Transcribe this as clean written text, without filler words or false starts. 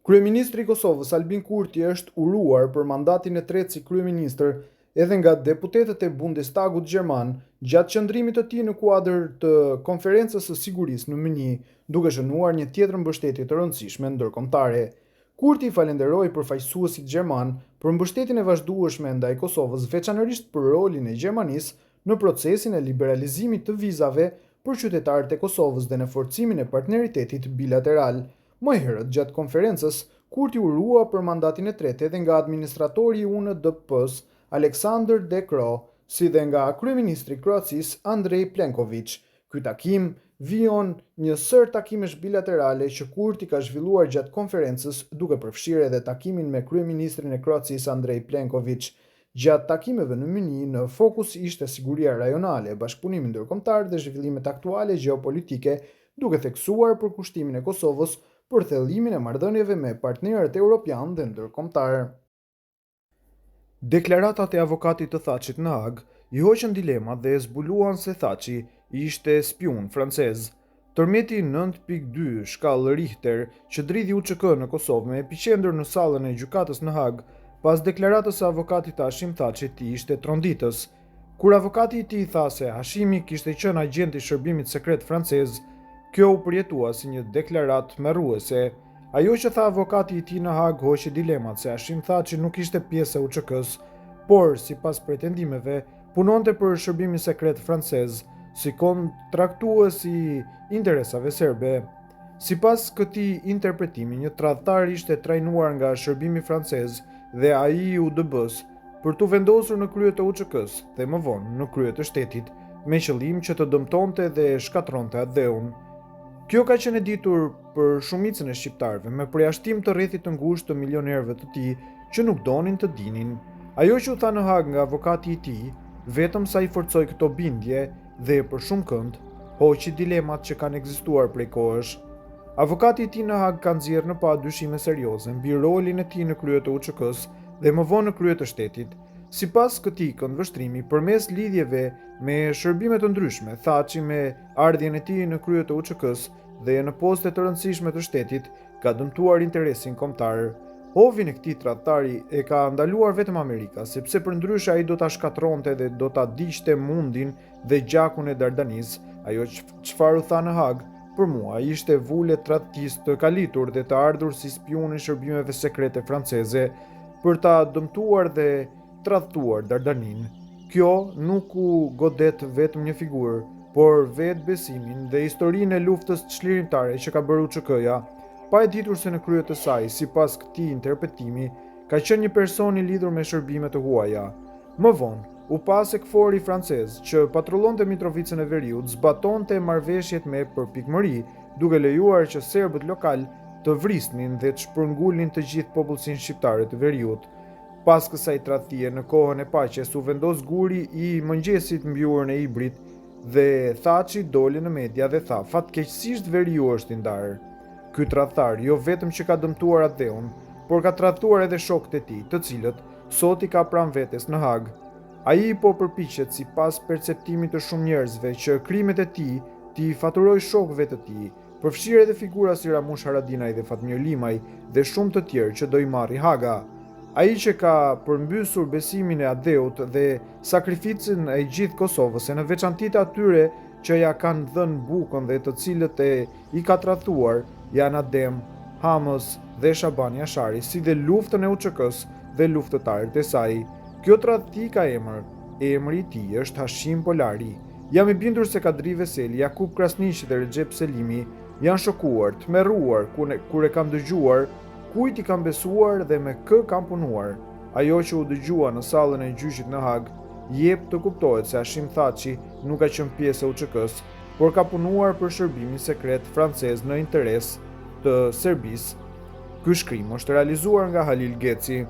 Kryeministri i Kosovës Albin Kurti është uruar për mandatin e tretë si kryeministër edhe nga deputetët e Bundestagut gjerman gjatë qëndrimit të tij në kuadër të konferencës së sigurisë në Münich, duke shënuar një tjetër mbështetje të rëndësishme ndërkombëtare. Kurti falenderoi përfaqësuesit gjerman për mbështetjen e vazhdueshme ndaj Kosovës, veçanërisht për rolin e Gjermanisë në procesin e liberalizimit të vizave për qytetarët e Kosovës dhe në forcimin e partneritetit bilateral. Më herët, gjatë konferencës, Kurti urua për mandatin e tretë edhe nga administratori i UNDP-s Aleksandar De Croo, si dhe nga kryeministri i Kroacisë Andrej Plenković. Ky takim vijon një sër takimesh bilaterale që Kurti ka zhvilluar gjatë konferencës, duke përfshirë edhe takimin me kryeministrin e Kroacisë Andrej Plenković. Gjatë takimeve në Münich, në fokus ishte siguria rajonale, bashkëpunimi ndërkombëtar dhe zhvillimet aktuale gjeopolitike, duke theksuar përkushtimin e Kosovës për thellimin e marrëdhënieve me partnerët evropian dhe ndërkombëtar. Deklaratat e avokatit të Thaçit në Hag i hoqën dilemat dhe zbuluan se Thaçi ishte spiun francez. Tërmeti 9.2 shkallë Richter që dridhi UÇK në Kosovë me epiqendër në sallën e gjykatës në Hag, pas deklaratës së avokatit Hashim Thaçit i ishte tronditës. Kur avokati i tij tha se Hashimi kishte qenë agent i shërbimit sekret francez, kjo u përjetua si një deklaratë merruese. Ajo që tha avokati i tij në Hag hoqi dilemat se Hashim Thaçi nuk ishte pjesë e UÇK-s, por sipas pretendimeve punonte për shërbimin sekret francez si kontraktues i interesave serbe. Sipas këtij interpretimi, një tradhtar ishte trajnuar nga shërbimi francez dhe ai i UDB-s për t'u vendosur në krye të UÇK-s dhe më vonë në krye të shtetit, me qëllim që të dëmtonte dhe shkatronte atë-dheun. Kjo ka qenë e ditur për shumicën e shqiptarëve, me përjashtim të rrethit të ngushtë të milionerëve të tij që nuk donin të dinin. Ajo që u tha në Hag nga avokati i tij, vetëm sa i forcoi këto bindje dhe për shumë kënd hoqi dilemat që kanë ekzistuar prej kohësh. Avokati i tij në Hag ka nxjerrë në pa dyshime serioze mbi rolin e tij në krye të UÇK-s dhe më vonë në krye të shtetit. Sipas këtij këndvështrimi, përmes lidhjeve me shërbime të ndryshme, Thaçi me ardhjen e tij në krye të UÇK-s dhe në poste të rëndësishme të shtetit ka dëmtuar interesin kombëtar. Hovin e këtij tradhtari e ka ndaluar vetëm Amerika, sepse përndryshe ai do ta shkatronte dhe do ta diqte mundin dhe gjakun e Dardanis. Ajo çfarë u tha në Hag, për mua ishte vule tradhtist të kalitur dhe të ardhur si spiun i shërbimeve sekrete franceze për ta dëmtuar dhe tradhtuar Dardanin. Kjo nuk u godet vetëm një figurë, por vetë besimin dhe historinë e luftës çlirimtare që ka bërë UÇK-ja, pa e ditur se në krye të saj, sipas këtij interpretimi, ka qenë një person i lidhur me shërbime të huaja. Më vonë, u pa se KFOR-i francez që patrullonte Mitrovicën e Veriut zbatonte marrëveshjet me përpikmëri, duke lejuar që serbët lokal të vrisnin dhe të shpërngulnin të gjithë popullsinë shqiptare të Veriut. Pas kësaj tradhtie në kohën e paqes u vendos guri i mëngjesit mbi orën e Ibrit dhe Thaçi doli në media dhe tha fatkeqësisht Veriu është i ndarë. Ky tradhtar jo vetëm që ka dëmtuar atë-dheun, por ka tradhtuar edhe shokët e tij, të cilët sot i ka pranë vetes në Hag. Ai po përpiqet sipas perceptimit të shumë njerëzve që krimet e tij t'i faturojë shokëve të tij, përfshirë edhe figura si Ramush Haradinaj dhe Fatmir Limaj dhe shumë të tjerë që do i marrë Haga. Ai që ka përmbysur besimin e atë-dheut dhe sakrificën e gjithë Kosovës, në veçantitë atyre që ja kanë dhënë bukën dhe të cilët i ka tradhtuar, janë Adem, Hamës dhe Shabani Ashari, si dhe luftën e UÇK-s dhe luftëtarët e saj. Kjo tradhti ka emër. Emri i tij është Hashim Polari. Jam i bindur se Kadri Veseli, Jakub Krasniqi dhe Recep Selimi janë shokuar, tmerruar kur e kanë dëgjuar kujt i kanë besuar dhe me kë kanë punuar. Ajo që u dëgjua në sallën e gjyqit në Hag jep të kuptohet se Hashim Thaçi nuk ka qenë pjesë e UÇK-s, por ka punuar për shërbimin sekret francez në interes të Serbisë. Ky shkrim është realizuar nga Halil Geci.